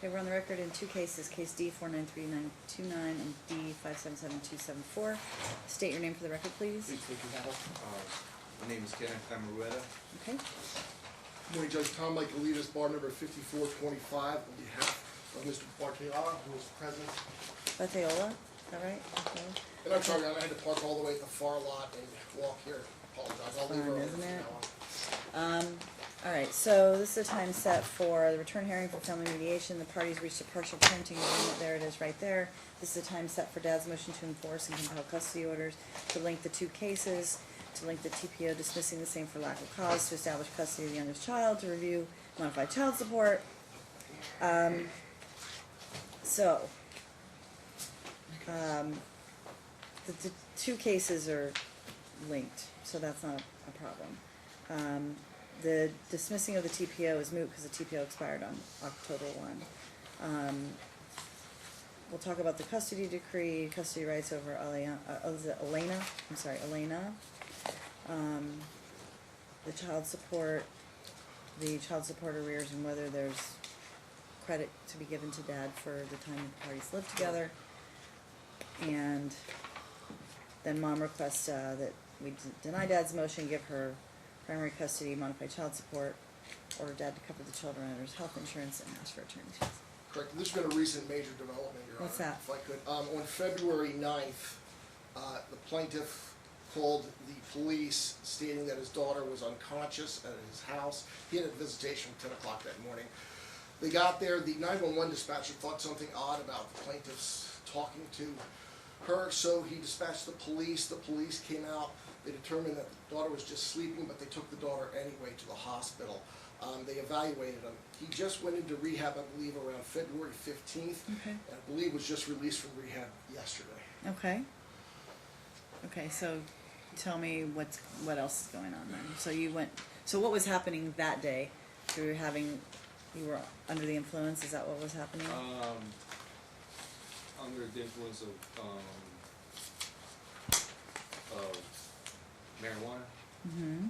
Okay, we're on the record in two cases, case D 493-929 and D 577-274. State your name for the record, please. My name is Kenneth. I'm Rueda. Okay. Good morning, Judge Tom Michaelides, bar number 5425, on behalf of Mr. Batayola, who is present. Batayola, is that right? Okay. And I'm sorry, I had to park all the way at the far lot and walk here. Apologize. I'll leave Fine, early isn't from it? now on. All right, so this is a time set for the return hearing for family mediation. The parties reached a partial parenting agreement. There it is right there. This is a time set for Dad's motion to enforce and compel custody orders, to link the two cases, to link the TPO dismissing the same for lack of cause, to establish custody of the youngest child, to review modified child support. The two cases are linked, so that's not a problem. The dismissing of the TPO is moot because the TPO expired on October 1. We'll talk about the custody decree, custody rights over Elena. The child support arrears, and whether there's credit to be given to Dad for the time the parties lived together. And then Mom requests that we deny Dad's motion, give her primary custody, modified child support, order Dad to cover the children under his health insurance, and ask for attorney's fees. Correct. This has been a recent major development, Your Honor. What's that? If I could. On February 9th, the plaintiff called the police stating that his daughter was unconscious at his house. He had a visitation at 10 o'clock that morning. They got there. The 911 dispatcher thought something odd about the plaintiff's talking to her, so he dispatched the police. The police came out. They determined that the daughter was just sleeping, but they took the daughter anyway to the hospital. They evaluated him. He just went into rehab, I believe, around February 15th, Okay. and I believe was just released from rehab yesterday. Okay. Okay, so tell me what else is going on then. So what was happening that day? You were under the influence, is that what was happening? Under the influence of marijuana. Mm-hmm.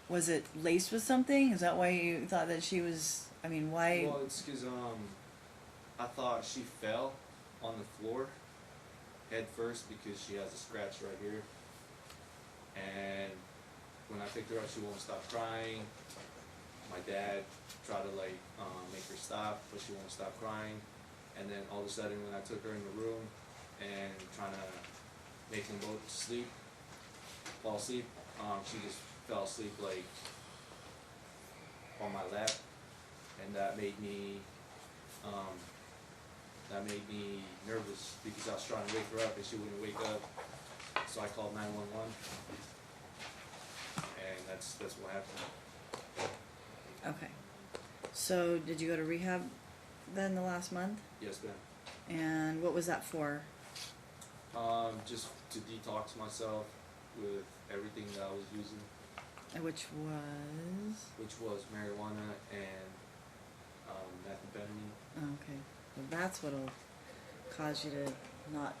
Was it laced with something? Is that why you thought that she was, why? Well, it's because I thought she fell on the floor head first because she has a scratch right here. And when I picked her up, she won't stop crying. My dad tried to make her stop, but she won't stop crying. And then all of a sudden, when I took her in the room and trying to make them both fall asleep, she just fell asleep on my lap, and that made me nervous because I was trying to wake her up and she wouldn't wake up. So I called 911, and that's what happened. Okay. So did you go to rehab then the last month? Yes, ma'am. And what was that for? Just to detox myself with everything that I was using. Which was? Marijuana and methamphetamine. Oh, okay. Well, that's what'll cause you to not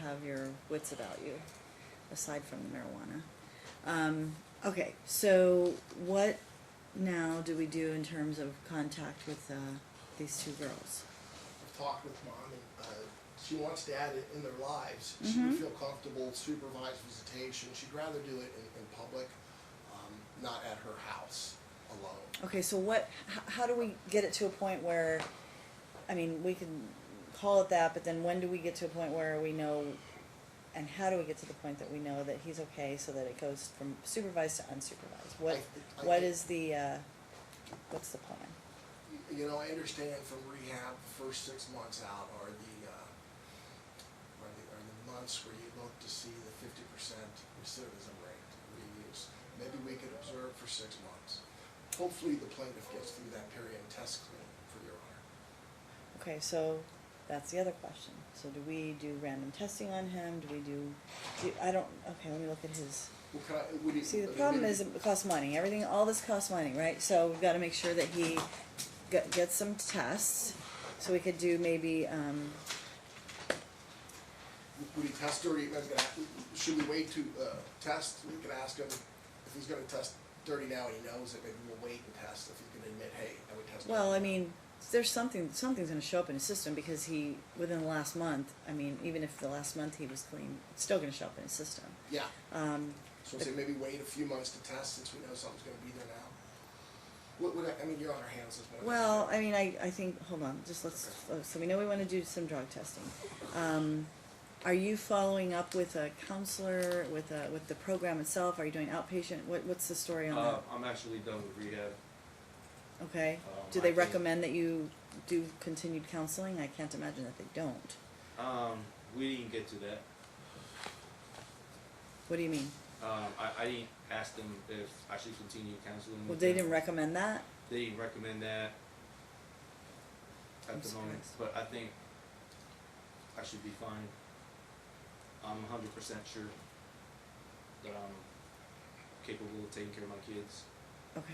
have your wits about you, aside from the marijuana. Okay, so what now do we do in terms of contact with these two girls? I've talked with Mom, and she wants Dad in their lives. She Mm-hmm. would feel comfortable supervised visitation. She'd rather do it in public, not at her house alone. Okay, so how do we get it to a point where, we can call it that, but then when do we get to a point where we know, and how do we get to the point that we know that he's okay so that it goes from supervised to unsupervised? What's the plan? I understand from rehab, the first 6 months out are the months where you look to see the 50% recidivism rate, reuse. Maybe we could observe for 6 months. Hopefully the plaintiff gets through that period and tests clean, for Your Honor. Okay, so that's the other question. So do we do random testing on him? Let me look at his. Well, See, the problem is it costs money. All this costs money, right? So we've got to make sure that he gets some tests. So we could do maybe, would he test, or should we wait to test? We could ask him if he's going to test dirty now and he knows it, maybe we'll wait and test if he can admit, hey, I would test. Well, I mean, there's something's gonna show up in his system because he, within the last month, I mean, even if the last month he was clean, it's still gonna show up in his system. Yeah, Um, so say maybe wait a few months to test since we know something's gonna be there now. I mean, you're on our hands as well. well, I mean, I think, hold on, just let's, so we know we wanna do some drug testing. Are you following up with a counselor, with the program itself? Are you doing outpatient? What's the story on that? I'm actually done with rehab. Okay. Do I they think- recommend that you do continued counseling? I can't imagine that they don't. We didn't get to that. What do you mean? I didn't ask them if I should continue counseling. Well, with they them. didn't recommend that? They didn't recommend that at I'm the moment, surprised. but I think I should be fine. I'm 100% sure that I'm capable of taking care of my kids. Okay.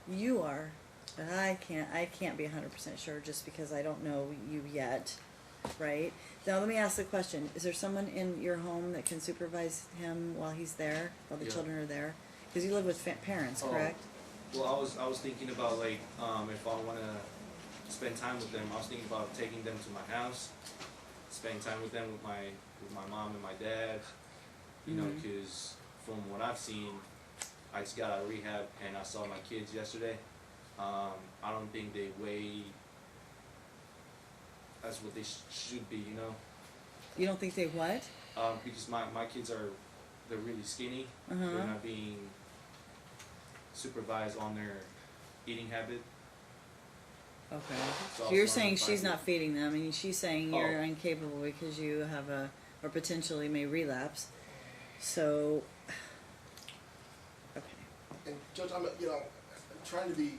You are, but I can't be 100% sure just because I don't know you yet, right? Now let me ask the question, is there someone in your home that can supervise him while he's there, while the Yeah. children are there? Because you live with parents, Oh. correct? Well, I was thinking about like if I want to spend time with them, I was thinking about taking them to my house, spending time with them with my mom and my dad. You know, Mhm. because from what I've seen, I just got out of rehab and I saw my kids yesterday. I don't think they weigh as what they should be. You know, You don't think they what? because my kids they're really skinny. Uh-huh. They're not being supervised on their eating habit. Okay. So So I you're was saying wondering if I she's could- not feeding them, and she's saying you're Oh. incapable because you have or potentially may relapse. So, okay. And Judge, I'm trying to be,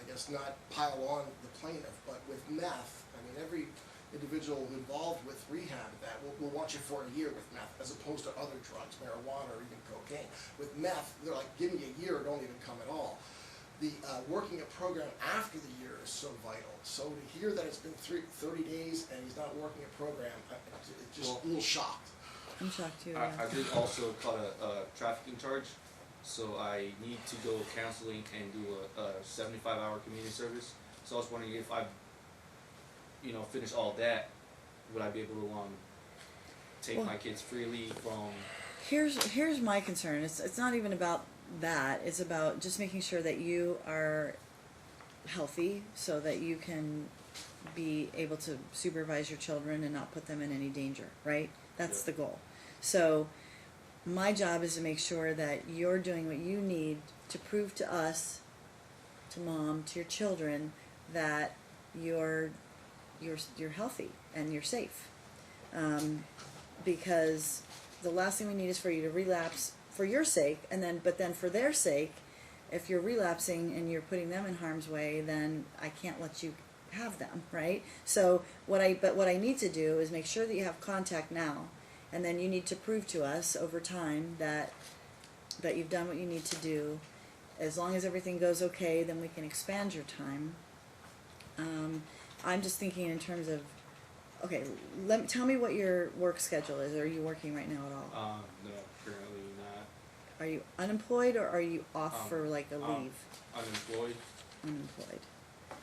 I guess, not pile on the plaintiff, but with meth, I mean, every individual involved with rehab that will want you for a year with meth, as opposed to other drugs, marijuana or even cocaine. With meth, they're like, give me a year, or don't even come at all. The working a program after the year is so vital. So to hear that it's been 30 days and he's not working a program, it's just Well- a little shocked. I'm shocked too. I Yeah. did also caught a trafficking charge, so I need to go counseling and do a 75-hour community service. So I was wondering if I, finish all that, would I be able to take Well- my kids freely from? Here's my concern. It's not even about that. It's about just making sure that you are healthy so that you can be able to supervise your children and not put them in any danger, right? That's Yeah. the goal. So my job is to make sure that you're doing what you need to prove to us, to mom, to your children, that you're healthy and you're safe. Because the last thing we need is for you to relapse for your sake, but then for their sake, if you're relapsing and you're putting them in harm's way, then I can't let you have them, right? So what I need to do is make sure that you have contact now, and then you need to prove to us over time that you've done what you need to do. As long as everything goes okay, then we can expand your time. I'm just thinking in terms of, okay, tell me what your work schedule is. Are you working right now at all? No, currently not. Are you unemployed or are you off for like a leave? Unemployed, Unemployed.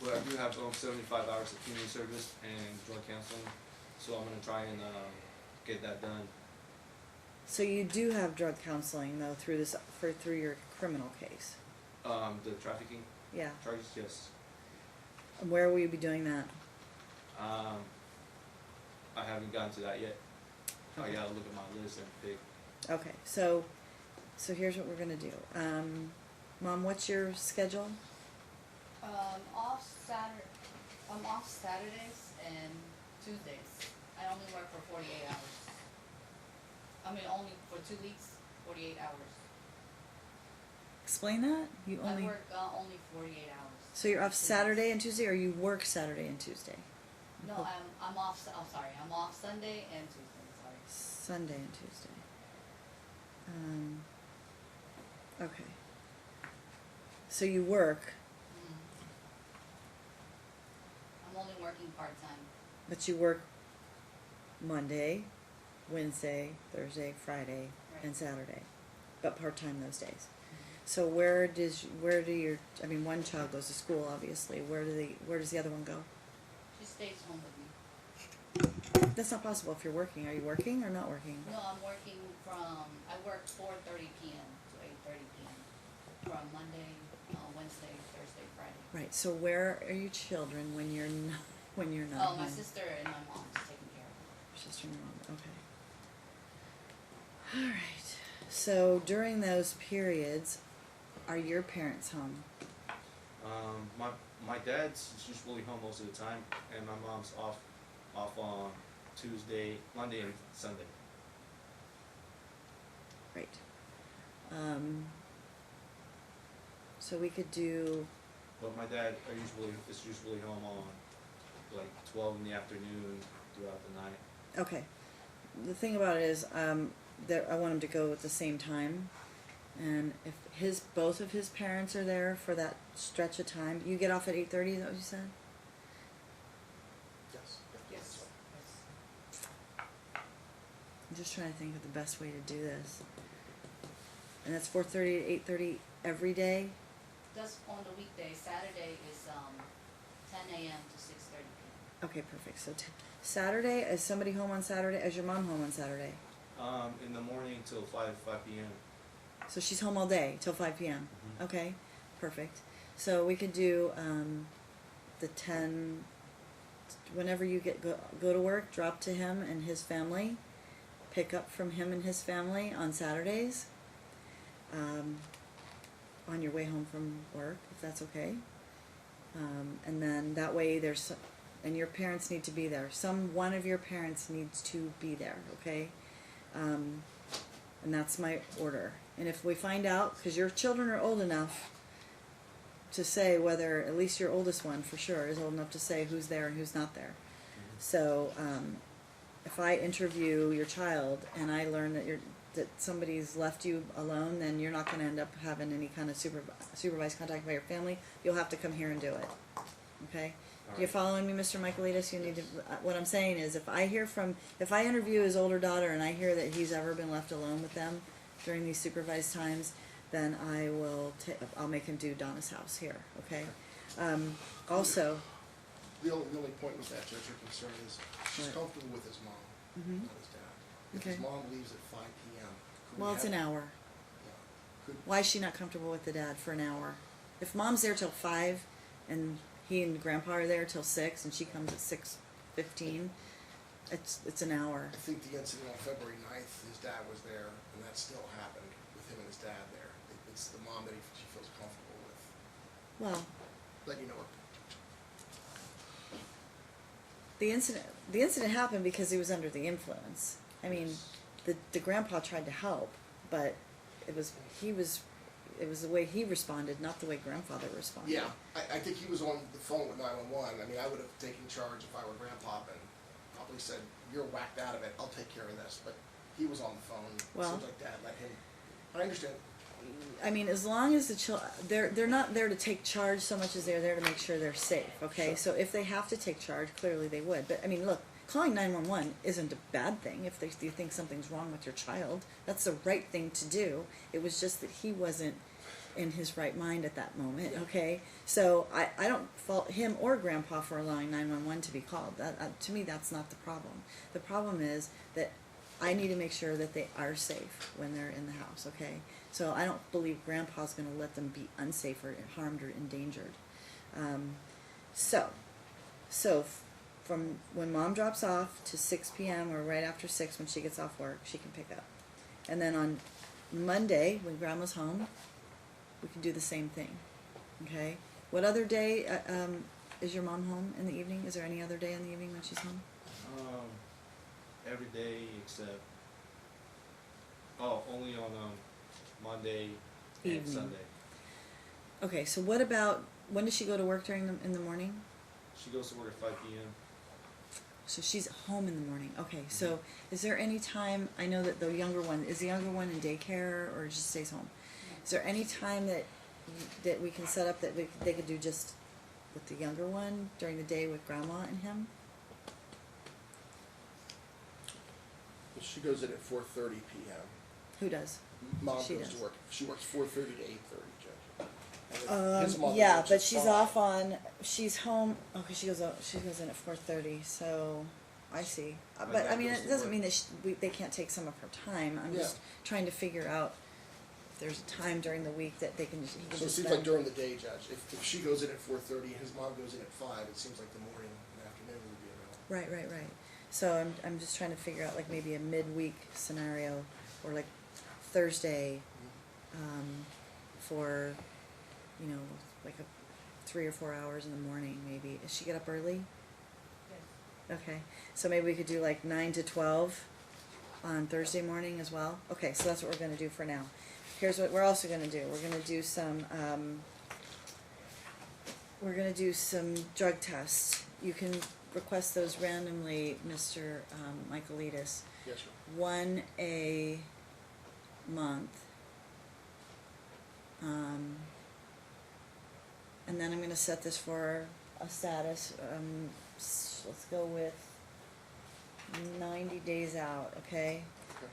but I do have 75 hours of community service and drug counseling, so I'm gonna try and get that done. So you do have drug counseling though through your criminal case. The trafficking Yeah. charges, yes. And where will you be doing that? I haven't gotten to that yet. I Okay. gotta look at my list and pick. Okay. So here's what we're gonna do. Mom, what's your schedule? I'm off Saturdays and Tuesdays. I only work for 48 hours. I mean, only for 2 weeks, 48 hours. Explain that. You only. I work only 48 hours. So you're off Saturday and Tuesday, or you work Saturday and Tuesday? No, I'm off. I'm sorry. I'm off Sunday and Tuesday. Sorry. Sunday and Tuesday. Okay. So you work, I'm only working part time. but you work Monday, Wednesday, Thursday, Friday, Right. and Saturday, but part-time those days. So where do your, I mean, one child goes to school, obviously, where does the other one go? She stays home with me. That's not possible if you're working. Are you working or not working? No, I'm working I work 4:30 PM to 8:30 PM from Monday, Wednesday, Thursday, Friday. Right, so where are your children when you're not Oh, home? my sister and my mom's taking care of them. Your sister and your mom, okay. All right, so during those periods, are your parents home? My dad's usually home most of the time, and my mom's off on Tuesday, Monday, and Sunday. Right. So we could do, But my dad is usually home on like 12 in the afternoon throughout the night. okay. The thing about it is, I want him to go at the same time. And if both of his parents are there for that stretch of time, you get off at 8:30, is that what you said? Yes. Yes. I'm just trying to think of the best way to do this. And that's 4:30 to 8:30 every day? Just on the weekday. Saturday is 10 AM to 6:30 PM. Okay, perfect. So Saturday, is somebody home on Saturday? Is your mom home on Saturday? In the morning till 5 p.m. So she's home all day till 5 p.m. Mhm. Okay, perfect. So we could do the 10, whenever you go to work, drop to him and his family, pick up from him and his family on Saturdays, on your way home from work, if that's okay. And then that way and your parents need to be there. One of your parents needs to be there, okay? And that's my order. And if we find out, because your children are old enough to say whether, at least your oldest one for sure is old enough to say who's there and who's not there. So if I interview your child and I learn that somebody's left you alone, then you're not going to end up having any kind of supervised contact by your family. You'll have to come here and do it. Okay? All You right. following me, Mr. Michaelides? You need to. What I'm saying is, if I interview his older daughter and I hear that he's ever been left alone with them during these supervised times, then I'll make him do Donna's house here. Okay. Also. The only point with that, Judge, your concern is she's What? comfortable with his mom, Mhm. not his dad. If Okay. his mom leaves at 5 PM. could we Well, it's have- an hour. Yeah. Could, Why is she not comfortable with the dad for an hour? If mom's there till 5, and he and grandpa are there till 6, and she comes at 6:15, it's an hour. I think the incident on February 9th, his dad was there, and that still happened with him and his dad there. It's the mom that she feels comfortable with. Well, Let you know what. the incident happened because he was under the influence. I mean, the grandpa tried to help, but it was the way he responded, not the way grandfather responded. Yeah, I think he was on the phone with 911. I mean, I would have taken charge if I were grandpa and probably said, "You're whacked out of it, I'll take care of this." But he was on the phone. Well- Seems like dad let him. I understand. I mean, as long as they're not there to take charge so much as they're there to make sure they're safe, okay? Sure. So if they have to take charge, clearly they would. But I mean, look, calling 911 isn't a bad thing if you think something's wrong with your child. That's the right thing to do. It was just that he wasn't in his right mind at that moment, okay? So I don't fault him or grandpa for allowing 911 to be called. To me, that's not the problem. The problem is that I need to make sure that they are safe when they're in the house, okay? So I don't believe grandpa's going to let them be unsafe or harmed or endangered. So from when mom drops off to 6 p.m. or right after 6 when she gets off work, she can pick up. And then on Monday, when grandma's home, we can do the same thing, okay? What other day is your mom home in the evening? Is there any other day in the evening when she's home? Every day except only on Monday and Evening. Sunday. Okay, so what about, when does she go to work in the morning? She goes to work at 5 p.m. So she's home in the morning. Okay, so is there any time, I know that is the younger one in daycare or just stays home? Is there any time that we can set up that they could do just with the younger one during the day with grandma and him? She goes in at 4:30 p.m. Who does? mom She goes does. to work. She works 4:30 to 8:30, Judge. And then his mother Yeah, works but at she's 5. off on, she's home, okay, she goes in at 4:30, so, I see. My But, I dad mean, goes it to doesn't work. mean that they can't take some of her time, I'm Yeah. just trying to figure out if there's a time during the week that he can So it just seems spend. like during the day, Judge. If she goes in at 4:30 and his mom goes in at 5, it seems like the morning and afternoon would be available. Right. So I'm just trying to figure out like maybe a midweek scenario, or like Thursday, for, you know, like 3 or 4 hours in the morning, maybe. Does she get up early? Yes. Okay, so maybe we could do like 9 to 12 on Thursday morning as well? Okay, so that's what we're gonna do for now. Here's what we're also gonna do, we're gonna do some drug tests. You can request those randomly, Mr. Michaelides. Yes, sir. 1 a month. And then I'm gonna set this for a status, let's go with 90 days out, okay? Okay.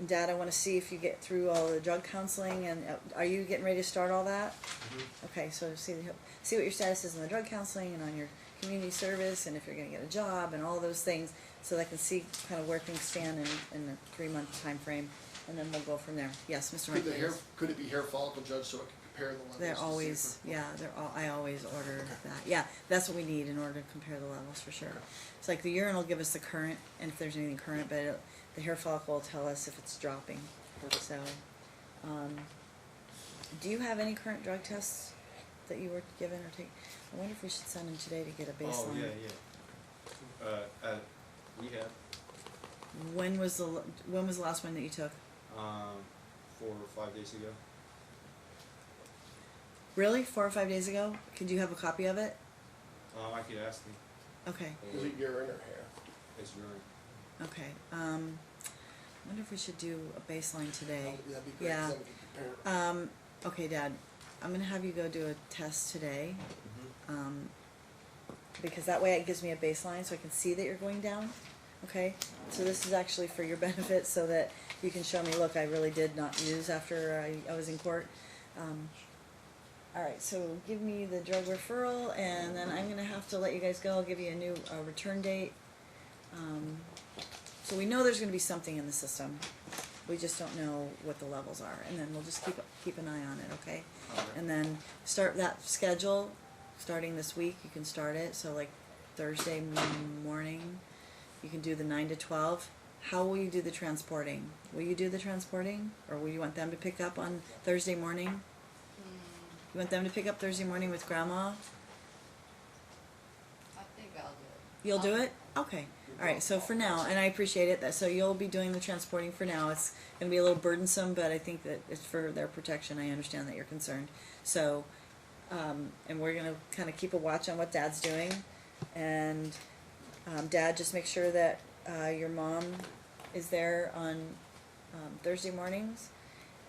Dad, I wanna see if you get through all the drug counseling, and are you getting ready to start all that? Mm-hmm. Okay, so see what your status is on the drug counseling and on your community service, and if you're gonna get a job and all those things, so that I can see kind of where things stand in the 3-month time frame, and then we'll go from there. Yes, Mr. Michaelides? Could it be hair follicle, Judge, so I can compare the levels? They're to see always, if- yeah, I always order that. Yeah, that's what we need in order to compare the levels for sure. Okay. It's like the urine will give us the current, and if there's anything current, but the hair follicle will tell us if it's dropping. Okay. So, do you have any current drug tests that you were given or take? I wonder if we should send them today to get a baseline. Oh, yeah. At rehab, When was the last one that you took? 4 or 5 days ago. Really? 4 or 5 days ago? Could you have a copy of it? I could ask him. Okay. Is it urine or hair? It's urine. Okay. I wonder if we should do a baseline today. That'd be great, Yeah. 'cause then we can compare. Okay, Dad, I'm gonna have you go do a test today, because that way it gives me a baseline so I can see that you're going down, okay? So this is actually for your benefit, so that you can show me, look, I really did not use after I was in court. Alright, so give me the drug referral, and then I'm gonna have to let you guys go. I'll give you a new return date. So we know there's gonna be something in the system. We just don't know what the levels are, and then we'll just keep an eye on it, okay? Alright. And then start that schedule, starting this week, you can start it, so like Thursday morning, you can do the 9 to 12. How will you do the transporting? Will you do the transporting, or will you want them to pick up on Thursday morning? You want them to pick up Thursday morning with Grandma? I think I'll do it. You'll do it? Okay. Alright, so for now, and I appreciate it, so you'll be doing the transporting for now. It's gonna be a little burdensome, but I think that it's for their protection. I understand that you're concerned. So, and we're gonna kinda keep a watch on what Dad's doing. And, Dad, just make sure that, your mom is there on, Thursday mornings.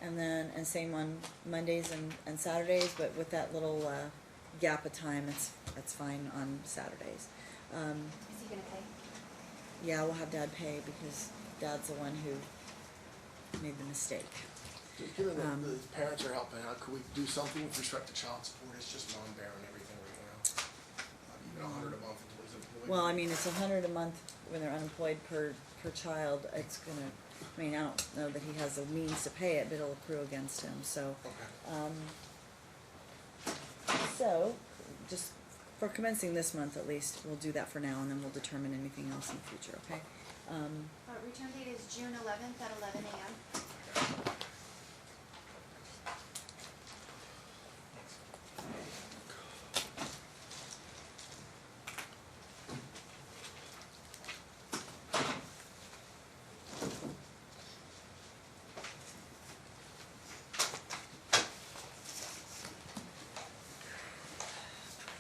And same on Mondays and Saturdays, but with that little, gap of time, it's fine on Saturdays. Is he gonna pay? Yeah, we'll have Dad pay because Dad's the one who made the mistake. Given that the parents are helping out, could we do something with respect to child support? It's just mom bearing everything right now. Even $100 a month until he's employed. Well, I mean, it's $100 a month when they're unemployed per child. It's gonna, I mean, I don't know that he has the means to pay it, but it'll accrue against him, so. Okay. So, just for commencing this month at least, we'll do that for now, and then we'll determine anything else in the future, okay? Return date is June 11th at 11 a.m.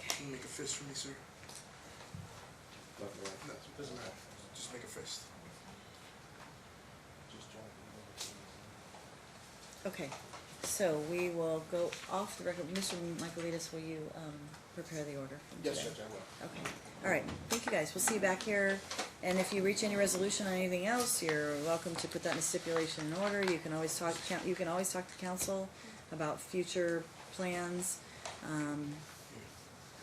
Can you make a fist for me, sir? Left or right? No, doesn't matter. Just make a fist. Okay, so we will go off the record. Mr. Michaelides, will you, prepare the order from Yes, today? Judge, I will. Okay, all right, thank you guys, we'll see you back here, and if you reach any resolution on anything else, you're welcome to put that in a stipulation in order. You can always talk, to council about future plans,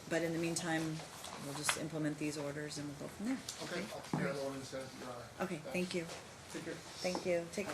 but in the meantime, we'll just implement these orders and we'll go from there. Okay, I'll prepare the ordinance, Your Honor. Okay, thank you, Take care. thank you, take